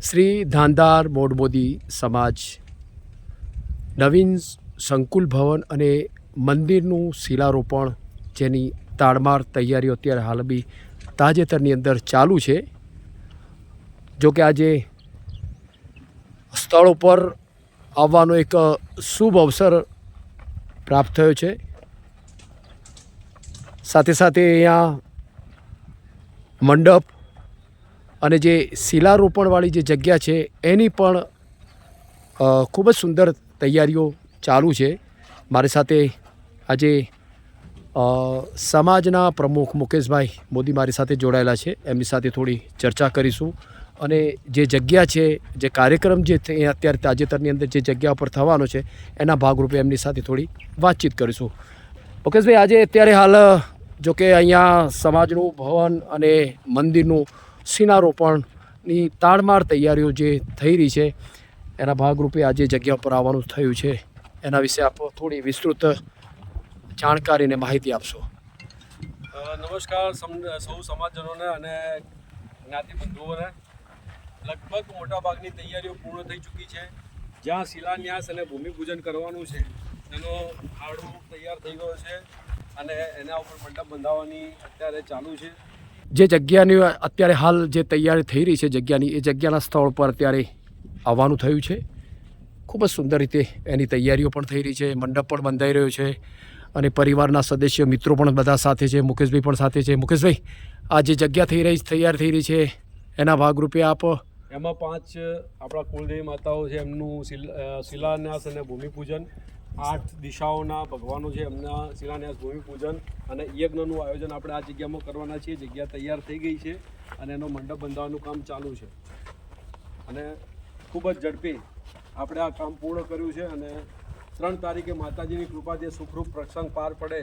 શ્રી ધાંધાર મોડબોધી સમાજ નવીન સંકુલ ભવન અને મંદિરનું શિલારોપણ જેની તાડમાર તૈયારીઓ અત્યારે હાલ બી તાજેતરની અંદર ચાલુ છે. જો કે આજે સ્થળ ઉપર આવવાનો એક શુભ અવસર પ્રાપ્ત થયો છે. સાથે સાથે અહીંયા મંડપ અને જે શિલારોપણવાળી જે જગ્યા છે એની પણ ખૂબ જ સુંદર તૈયારીઓ ચાલુ છે. મારી સાથે આજે સમાજના પ્રમુખ મુકેશભાઈ મોદી મારી સાથે જોડાયેલા છે. એમની સાથે થોડી ચર્ચા કરીશું અને જે જગ્યા છે, જે કાર્યક્રમ જે અત્યારે તાજેતરની અંદર જે જગ્યા પર થવાનો છે એના ભાગરૂપે એમની સાથે થોડી વાતચીત કરીશું. મુકેશભાઈ, આજે અત્યારે હાલ જો કે અહીંયા સમાજનું ભવન અને મંદિરનું શિલારોપણની તાડમાર તૈયારીઓ જે થઈ રહી છે એના ભાગરૂપે આજે જગ્યા પર આવવાનું થયું છે. એના વિશે આપ થોડી વિસ્તૃત જાણકારી અને માહિતી આપશો. નમસ્કાર સૌ સમાજજનોને અને જ્ઞાતિબંધુઓને. લગભગ મોટાભાગની તૈયારીઓ પૂર્ણ થઈ ચૂકી છે. જ્યાં શિલાન્યાસ અને ભૂમિપૂજન કરવાનું છે એનો ખાડો તૈયાર થઈ ગયો છે અને એના ઉપર મંડપ બંધાવવાની અત્યારે ચાલુ છે. જે જગ્યાની અત્યારે હાલ જે તૈયારી થઈ રહી છે જગ્યાની, એ જગ્યાના સ્થળ પર અત્યારે આવવાનું થયું છે. ખૂબ જ સુંદર રીતે એની તૈયારીઓ પણ થઈ રહી છે. મંડપ પણ બંધાઈ રહ્યો છે અને પરિવારના સદસ્યો મિત્રો પણ બધા સાથે છે. મુકેશભાઈ પણ સાથે છે. મુકેશભાઈ, આ જે જગ્યા તૈયાર થઈ રહી છે એના ભાગરૂપે આપ એમાં 5 આપણા કુળદેવી માતાઓ છે એમનું શિલાન્યાસ અને ભૂમિપૂજન, 8 દિશાઓના ભગવાનો છે એમના શિલાન્યાસ ભૂમિપૂજન અને યજ્ઞનું આયોજન આપણે આ જગ્યામાં કરવાના છીએ. જગ્યા તૈયાર થઈ ગઈ છે અને એનો મંડપ બંધાવવાનું કામ ચાલુ છે અને ખૂબ જ ઝડપી આપણે આ કામ પૂર્ણ કર્યું છે અને 3 તારીખે માતાજીની કૃપાથી સુખરૂપ પ્રસંગ પાર પડે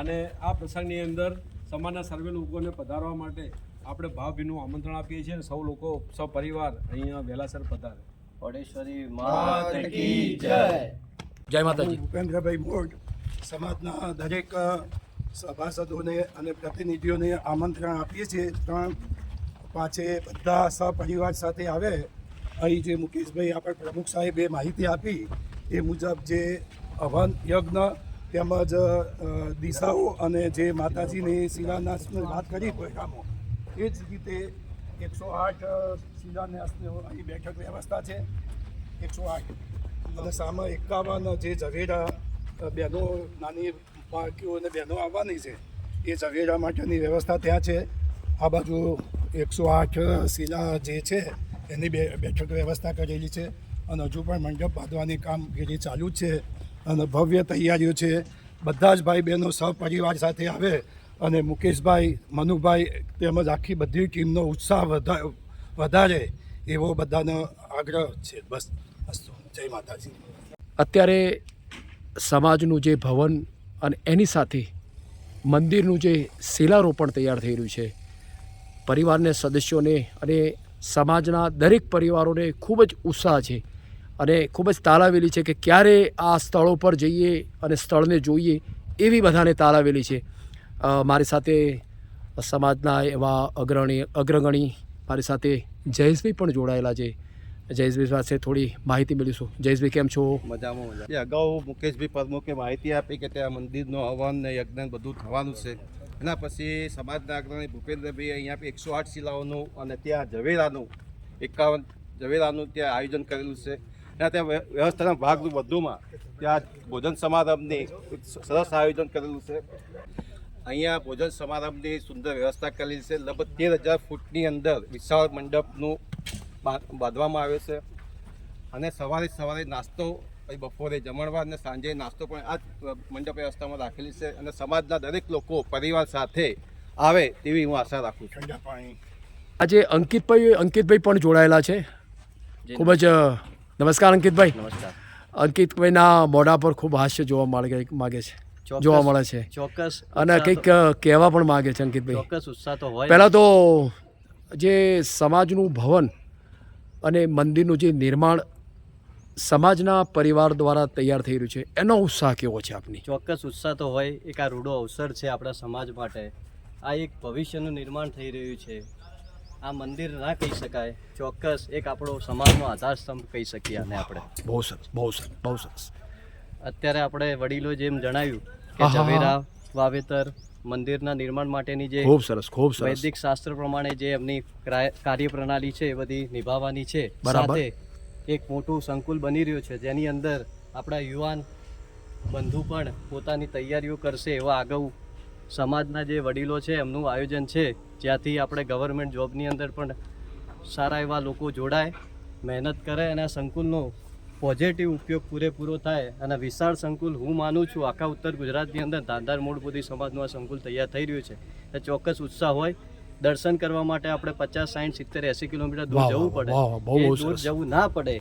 અને આ પ્રસંગની અંદર સમાજના સર્વે લોકોને પધારવા માટે આપણે ભાવભીનું આમંત્રણ આપીએ છીએ. સૌ લોકો સપરિવાર અહીંયા વહેલાસર પધારે. વડેશ્વરી માત કી જય. જય માતાજી. ભૂપેન્દ્રભાઈ મોડ સમાજના દરેક સભાસદોને અને પ્રતિનિધિઓને આમંત્રણ આપીએ છીએ. 3-5 બધા સપરિવાર સાથે આવે. અહીં જે મુકેશભાઈ આપણે પ્રમુખ સાહેબે માહિતી આપી એ મુજબ જે હવન યજ્ઞ તેમજ દિશાઓ અને જે માતાજીની શિલાન્યાસની વાત કરી પ્રોગ્રામો, એ જ રીતે 108 શિલાન્યાસની અહીં બેઠક વ્યવસ્થા છે. 108 અને સામે 51 જે ઝવેરા બહેનો, નાની બાળકીઓ અને બહેનો આવવાની છે એ ઝવેરા માટેની વ્યવસ્થા ત્યાં છે. આ બાજુ 108 શિલા જે છે એની બેઠક વ્યવસ્થા કરેલી છે અને હજુ પણ મંડપ બાંધવાની કામગીરી ચાલુ જ છે અને ભવ્ય તૈયારીઓ છે. બધા જ ભાઈ બહેનો સહપરિવાર સાથે આવે અને મુકેશભાઈ, મનુભાઈ તેમજ આખી બધી ટીમનો ઉત્સાહ વધારે એવો બધાનો આગ્રહ છે. બસ અસ્તુ. જય માતાજી. અત્યારે સમાજનું જે ભવન અને એની સાથે મંદિરનું જે શિલારોપણ તૈયાર થઈ રહ્યું છે, પરિવારને સદસ્યોને અને સમાજના દરેક પરિવારોને ખૂબ જ ઉત્સાહ છે અને ખૂબ જ તાલાવેલી છે કે ક્યારે આ સ્થળો પર જઈએ અને સ્થળને જોઈએ એવી બધાને તાલાવેલી છે. મારી સાથે સમાજના એવા અગ્રગણી મારી સાથે જયેશભાઈ પણ જોડાયેલા છે. જયેશભાઈ પાસે થોડી માહિતી મેળવીશું. જયેશભાઈ, કેમ છો? મજામાં. અગાઉ મુકેશભાઈ પ્રમુખે માહિતી આપી કે ત્યાં મંદિરનો હવન ને યજ્ઞ બધું થવાનું છે. એના પછી સમાજના અગ્રણી ભૂપેન્દ્રભાઈ અહીંયા 108 શિલાઓનું અને ત્યાં ઝવેરાનું 51 ઝવેરાનું ત્યાં આયોજન કરેલું છે. અને ત્યાં વ્યવસ્થાના ભાગનું વધુમાં ત્યાં ભોજન સમારંભની સરસ આયોજન કરેલું છે. અહીંયા ભોજન સમારંભની સુંદર વ્યવસ્થા કરેલી છે. લગભગ 13,000 ફૂટની અંદર વિશાળ મંડપનું બાંધવામાં આવે છે અને સવારે નાસ્તો, બપોરે જમણવાર અને સાંજે નાસ્તો પણ આ જ મંડપ વ્યવસ્થામાં રાખેલી છે અને સમાજના દરેક લોકો પરિવાર સાથે આવે તેવી હું આશા રાખું છું. ઠંડા પાણી. આજે અંકિતભાઈ પણ જોડાયેલા છે. ખૂબ જ નમસ્કાર અંકિતભાઈ. નમસ્કાર. અંકિતભાઈના મોઢા પર ખૂબ હાસ્ય જોવા મળે છે. ચોક્કસ. અને કંઈક કહેવા પણ માગે છે અંકિતભાઈ. ચોક્કસ ઉત્સાહ તો હોય. પહેલાં તો જે સમાજનું ભવન અને મંદિરનું જે નિર્માણ સમાજના પરિવાર દ્વારા તૈયાર થઈ રહ્યું છે, એનો ઉત્સાહ કેવો છે આપની? ચોક્કસ ઉત્સાહ તો હોય. એક આ રૂડો અવસર છે આપણા સમાજ માટે આ એક ભવિષ્યનું નિર્માણ થઈ રહ્યું છે. આ મંદિર ના કહી શકાય, ચોક્કસ એક આપણો સમાજનો આધારસ્તંભ કહી શકીએ આને આપણે. બહુ સરસ, બહુ સરસ, બહુ સરસ. અત્યારે આપણે વડીલો જેમ જણાવ્યું કે આહાહા. ઝવેરા વાવેતર મંદિરના નિર્માણ માટેની જે ખૂબ સરસ, ખૂબ સરસ. વૈદિક શાસ્ત્ર પ્રમાણે જે એમની કાર્યપ્રણાલી છે એ બધી નિભાવવાની છે. બરાબર. સાથે એક મોટું સંકુલ બની રહ્યું છે જેની અંદર આપણા યુવાન બંધુ પણ પોતાની તૈયારીઓ કરશે એવા અગાઉ સમાજના જે વડીલો છે એમનું આયોજન છે, જ્યાંથી આપણે ગવર્મેન્ટ જોબની અંદર પણ સારા એવા લોકો જોડાય, મહેનત કરે અને આ સંકુલનો પોઝિટિવ ઉપયોગ પૂરેપૂરો થાય. અને વિશાળ સંકુલ હું માનું છું આખા ઉત્તર ગુજરાતની અંદર ધાંધાર મૂળભૂતિ સમાજનું આ સંકુલ તૈયાર થઈ રહ્યું છે. એ ચોક્કસ ઉત્સાહ હોય. દર્શન કરવા માટે આપણે 50, 60, 70, 80 કિલોમીટર દૂર વાહ, જવું વાહ, પડે. વાહ, બહુ એ બહુ દૂર સરસ. જવું ના પડે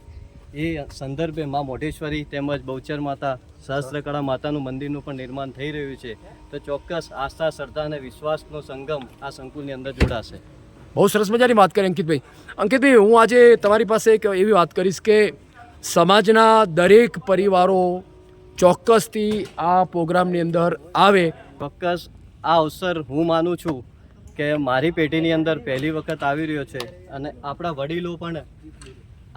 એ સંદર્ભે માં મોઢેશ્વરી તેમજ બહુચર માતા સહસ્ત્રકળા માતાનું મંદિરનું પણ નિર્માણ થઈ રહ્યું છે. તો ચોક્કસ આસ્થા, શ્રદ્ધા અને વિશ્વાસનો સંગમ આ સંકુલની અંદર જોડાશે. બહુ સરસ મજાની વાત કરી અંકિતભાઈ. અંકિતભાઈ, હું આજે તમારી પાસે એક એવી વાત કરીશ કે સમાજના દરેક પરિવારો ચોક્કસથી આ પ્રોગ્રામની અંદર આવે. ચોક્કસ આ અવસર હું માનું છું કે મારી પેઢીની અંદર પહેલી વખત આવી રહ્યો છે અને આપણા વડીલો પણ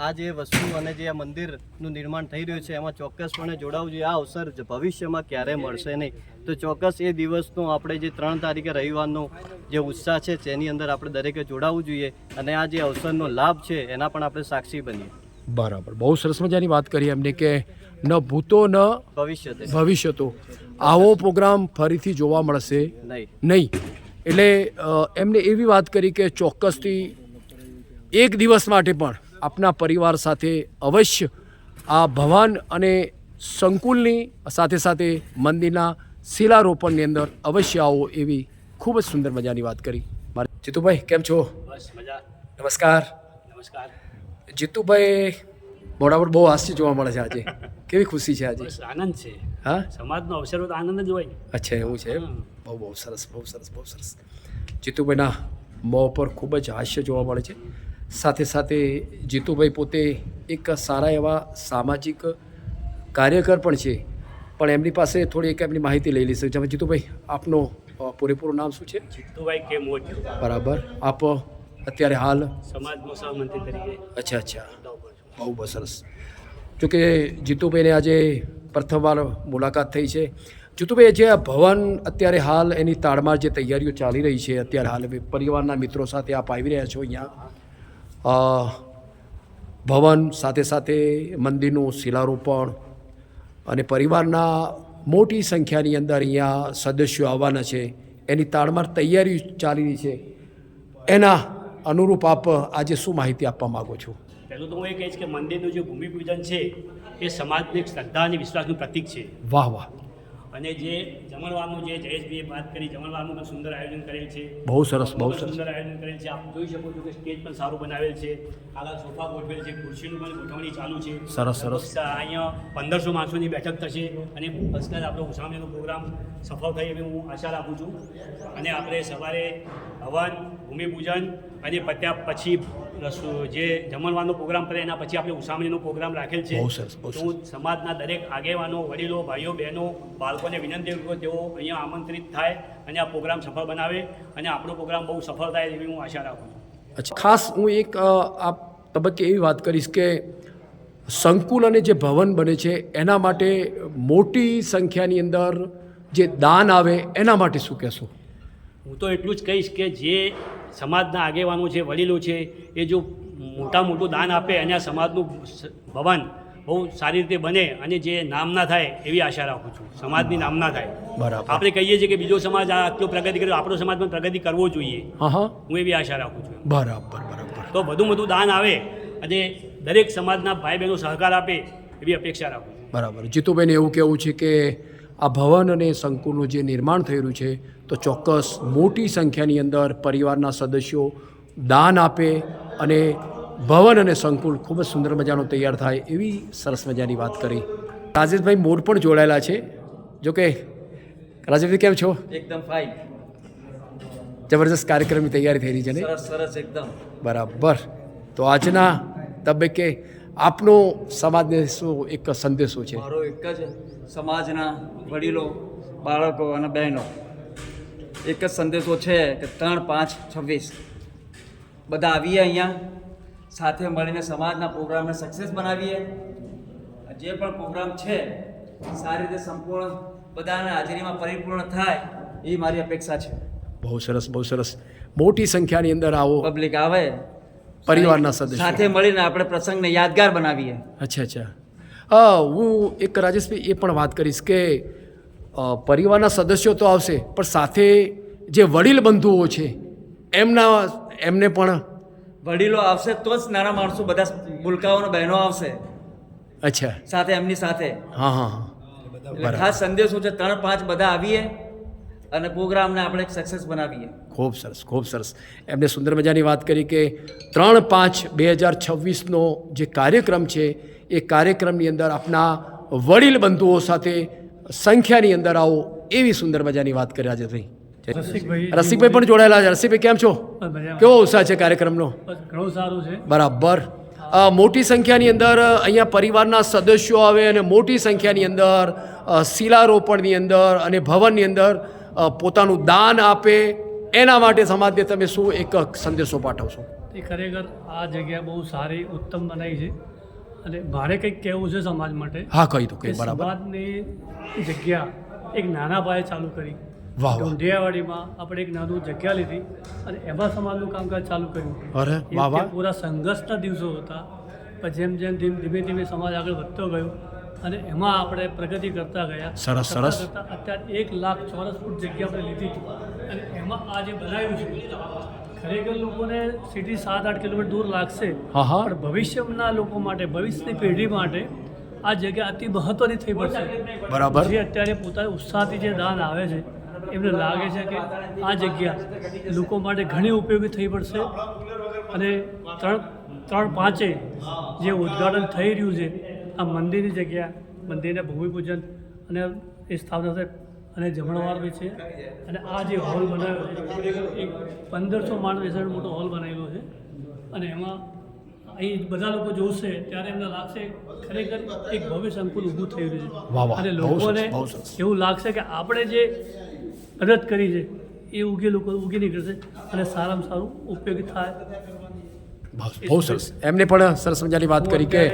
આ જે વસ્તુ અને જે આ મંદિરનું નિર્માણ થઈ રહ્યું છે એમાં ચોક્કસપણે જોડાવવું જોઈએ. આ અવસર ભવિષ્યમાં ક્યારે મળશે નહીં. તો ચોક્કસ એ દિવસનો આપણે જે 3 તારીખે રવિવારનો જે ઉત્સાહ છે તેની અંદર આપણે દરેકે જોડાવવું જોઈએ અને આ જે અવસરનો લાભ છે એના પણ આપણે સાક્ષી બનીએ. બરાબર, બહુ સરસ મજાની વાત કરી એમને કે ન ભૂતો ન ભવિષ્ય તે ભવિષ્ય તો આવો પ્રોગ્રામ ફરીથી જોવા મળશે નહીં. નહીં. એટલે એમને એવી વાત કરી કે ચોક્કસથી એક દિવસ માટે પણ આપના પરિવાર સાથે અવશ્ય આ ભવન અને સંકુલની સાથે સાથે મંદિરના શિલારોપણની અંદર અવશ્ય આવો એવી ખૂબ જ સુંદર મજાની વાત કરી. મારે જીતુભાઈ કેમ છો? બસ મજા. નમસ્કાર. નમસ્કાર. જીતુભાઈ મોઢા પર બહુ હાસ્ય જોવા મળે છે આજે. કેવી ખુશી છે આજે? બસ આનંદ છે. હા, સમાજનો અવસર હોય તો આનંદ જ હોય. અચ્છા એવું છે એમ? બહુ બહુ સરસ, બહુ સરસ, બહુ સરસ. જીતુભાઈના મોં પર ખૂબ જ હાસ્ય જોવા મળે છે. સાથે સાથે જીતુભાઈ પોતે એક સારા એવા સામાજિક કાર્યકર પણ છે. પણ એમની પાસે થોડી એક એમની માહિતી લઈ લઈશું. જેમાં જીતુભાઈ આપનો પૂરેપૂરું નામ શું છે? જીતુભાઈ કે મોટ બરાબર. આપ અત્યારે હાલ સમાજનો સહમંત્રી તરીકે અચ્છા અચ્છા, હોદ્દા ઉપર છું. બહુ બહુ સરસ. જોકે જીતુભાઈને આજે પ્રથમવાર મુલાકાત થઈ છે. જીતુભાઈ, જે આ ભવન અત્યારે હાલ એની તાળમાર જે તૈયારીઓ ચાલી રહી છે અત્યારે હાલ પરિવારના મિત્રો સાથે આપ આવી રહ્યા છો અહીંયા ભવન સાથે સાથે મંદિરનું શિલારોપણ અને પરિવારના મોટી સંખ્યાની અંદર અહીંયા સદસ્યો આવવાના છે, એની તાળમાર તૈયારી ચાલી રહી છે. એના અનુરૂપ આપ આજે શું માહિતી આપવા માગો છો? પહેલું તો હું એ કહીશ કે મંદિરનું જે ભૂમિપૂજન છે એ સમાજની શ્રદ્ધા અને વિશ્વાસનું પ્રતીક છે. વાહ વાહ, અને જે જમણવારનું જે જયેશભાઈએ વાત કરી, જમણવારનું પણ સુંદર આયોજન કરેલ છે. બહુ સરસ, બહુ સરસ. સુંદર આયોજન કરેલ છે. આપ જોઈ શકો છો કે સ્ટેજ પણ સારું બનાવેલ છે. આગળ સોફા ગોઠવેલ છે, ખુરશીનું પણ ગોઠવણી ચાલુ છે. સરસ, સરસ. અહીંયા 1500 માણસોની બેઠક થશે અને ફર્સ્ટ આપણો ઉસામણીનો પ્રોગ્રામ સફળ થાય એવી હું આશા રાખું છું. અને આપણે સવારે હવન, ભૂમિપૂજન અને પત્યા પછી જે જમણવારનો પ્રોગ્રામ કરે એના પછી આપણે ઉસામણીનો પ્રોગ્રામ રાખેલ છે. બહુ સરસ, બહુ તો હું સમાજના દરેક આગેવાનો, વડીલો, ભાઈઓ, બહેનો, બાળકોને વિનંતી કરું કે તેઓ અહીંયા આમંત્રિત થાય અને આ પ્રોગ્રામ સફળ બનાવે અને આપણો પ્રોગ્રામ બહુ સફળ થાય એવી હું આશા રાખું છું. અચ્છા, ખાસ હું એક આ તબક્કે એવી વાત કરીશ કે સંકુલ અને જે ભવન બને છે એના માટે મોટી સંખ્યાની અંદર જે દાન આવે એના માટે શું કહેશો? હું તો એટલું જ કહીશ કે જે સમાજના આગેવાનો છે, વડીલો છે, એ જો મોટું દાન આપે અને આ સમાજનું ભવન બહુ સારી રીતે બને અને જે નામના થાય એવી આશા રાખું છું. સમાજની નામના થાય. બરાબર. આપણે કહીએ છીએ કે બીજો સમાજ આ આટલો પ્રગતિ કર્યો, આપણો સમાજ પણ પ્રગતિ કરવો જોઈએ. હા હા, હું એવી આશા રાખું છું. બરાબર બરાબર. તો વધુ દાન આવે અને દરેક સમાજના ભાઈ બહેનો સહકાર આપે એવી અપેક્ષા રાખું છું. બરાબર. જીતુભાઈને એવું કહેવું છે કે આ ભવન અને સંકુલનું જે નિર્માણ થઈ રહ્યું છે તો ચોક્કસ મોટી સંખ્યાની અંદર પરિવારના સદસ્યો દાન આપે અને ભવન અને સંકુલ ખૂબ જ સુંદર મજાનો તૈયાર થાય એવી સરસ મજાની વાત કરી. રાજેશભાઈ મોર પણ જોડાયેલા છે. જોકે રાજેશભાઈ કેમ છો? એકદમ ફાઇન. જબરદસ્ત કાર્યક્રમની તૈયારી થઈ રહી છે ને? સરસ સરસ એકદમ. બરાબર. તો આજના તબક્કે આપનો સમાજને શું એક સંદેશો છે? મારો એક જ સમાજના વડીલો, બાળકો અને બહેનો એક જ સંદેશો છે કે 3-5-26 બધા આવીએ અહીંયા સાથે મળીને સમાજના પ્રોગ્રામને સક્સેસ બનાવીએ. જે પણ પ્રોગ્રામ છે સારી રીતે સંપૂર્ણ બધાના હાજરીમાં પરિપૂર્ણ થાય એ મારી અપેક્ષા છે. બહુ સરસ, બહુ સરસ. મોટી સંખ્યાની અંદર આવો પબ્લિક આવે, પરિવારના સદસ્યો. સાથે મળીને આપણે પ્રસંગને યાદગાર બનાવીએ. અચ્છા અચ્છા. હું એક રાજેશભાઈ એ પણ વાત કરીશ કે પરિવારના સદસ્યો તો આવશે, પણ સાથે જે વડીલ બંધુઓ છે એમને પણ. વડીલો આવશે તો જ નાના માણસો બધા ભૂલકાઓને બહેનો આવશે અચ્છા. સાથે, એમની સાથે. હા હા હા. એટલે ખાસ સંદેશો છે 3-5 બધા આવીએ અને પ્રોગ્રામને આપણે સક્સેસ બનાવીએ. ખૂબ સરસ, ખૂબ સરસ. એમને સુંદર મજાની વાત કરી કે 3-5-2026નો જે કાર્યક્રમ છે એ કાર્યક્રમની અંદર આપના વડીલ બંધુઓ સાથે સંખ્યાની અંદર આવો, એવી સુંદર મજાની વાત કરી રાજેશભાઈ. રસિકભાઈ પણ જોડાયેલા છે. રસિકભાઈ કેમ છો? કેવો ઉત્સાહ છે કાર્યક્રમનો? ઘણું સારું છે. બરાબર. મોટી સંખ્યાની અંદર અહીંયા પરિવારના સદસ્યો આવે અને મોટી સંખ્યાની અંદર શિલારોપણની અંદર અને ભવનની અંદર પોતાનું દાન આપે, એના માટે સમાજને તમે શું એક સંદેશો પાઠવશો? એ ખરેખર આ જગ્યા બહુ સારી, ઉત્તમ બનાવી છે અને મારે કંઈક કહેવું છે સમાજ માટે. હા, કહી દો. કે બરાબર. સમાજની જગ્યા એક નાના પાયે ચાલુ કરી. વાહ વાહ. ઢોંઢિયાવાડીમાં આપણે એક નાનું જગ્યા લીધી અને એમાં સમાજનું કામકાજ ચાલુ કર્યું. અરે એ વાહ વાહ. વખતે પૂરા સંઘર્ષના દિવસો હતા, પણ જેમ જેમ ધીમે ધીમે સમાજ આગળ વધતો ગયો અને એમાં આપણે પ્રગતિ કરતા ગયા. સરસ, સરસ. કરતાં અત્યારે 1 લાખ ચોરસ ફૂટ જગ્યા આપણે લીધી અને એમાં આ જે બનાવ્યું છે ખરેખર લોકોને સિટી 7-8 કિલોમીટર દૂર લાગશે, હા હા. પણ ભવિષ્યના લોકો માટે, ભવિષ્યની પેઢી માટે આ જગ્યા અતિ મહત્ત્વની થઈ પડશે. બરાબર. જે અત્યારે પોતાના ઉત્સાહથી જે દાન આવે છે એમને લાગે છે કે આ જગ્યા લોકો માટે ઘણી ઉપયોગી થઈ પડશે અને 3-5 જે ઉદ્ઘાટન થઈ રહ્યું છે આ મંદિરની જગ્યા, મંદિરના ભૂમિપૂજન અને એ સ્થાપના છે અને જમણવાર બી છે અને આ જે હોલ બનાવ્યો છે ખરેખર એક 1500 માણસ બેસાડો મોટો હોલ બનાવેલો છે અને એમાં અહીં બધા લોકો જોશે ત્યારે એમને લાગશે ખરેખર એક ભવ્ય સંકુલ ઊભું થઈ રહ્યું છે. વાહ વાહ. અને બહુ સરસ, લોકોને બહુ સરસ. એવું લાગશે કે આપણે જે મદદ કરી છે એ ઉગી નીકળશે અને સારામાં સારું ઉપયોગી થાય. બહુ સરસ. એમને પણ સરસ મજાની વાત કરી કે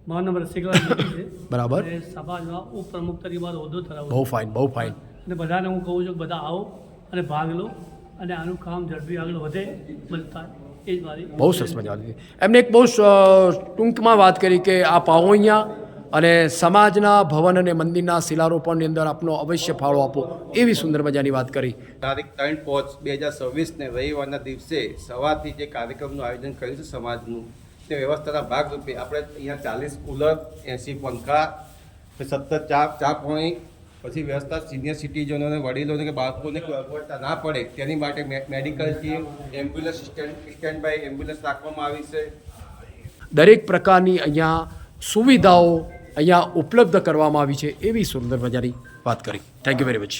મારો નંબર રસિકલાલ મોદી છે. બરાબર. અને સમાજમાં ઉપપ્રમુખ તરીકે મારો હોદ્દો ધરાવું બહુ ફાઇન, બહુ ફાઇન. અને બધાને હું કહું છું કે બધા આવો અને ભાગ લો અને આનું કામ ઝડપી આગળ વધે, મદદ થાય, એ જ મારી. બહુ સરસ મજાની. એમને એક બહુ ટૂંકમાં વાત કરી કે આપ આવો અહીંયા અને સમાજના ભવન અને મંદિરના શિલારોપણની અંદર આપનો અવશ્ય ફાળો આપો, એવી સુંદર મજાની વાત કરી. તારીખ 3-5-2026ને રવિવારના દિવસે સવારથી જે કાર્યક્રમનું આયોજન કર્યું છે સમાજનું, તે વ્યવસ્થાના ભાગરૂપે આપણે અહીંયા 40 કુલર, 80 પંખા, સતત ચા પાણી, પછી વ્યવસ્થા સિનિયર સિટીઝનોને, વડીલોને કે બાળકોને કોઈ અગવડતા ના પડે તેની માટે medical team, ambulance stand by ambulance રાખવામાં આવી છે. દરેક પ્રકારની અહીંયા સુવિધાઓ અહીંયા ઉપલબ્ધ કરવામાં આવી છે, એવી સુંદર મજાની વાત કરી. Thank you very much.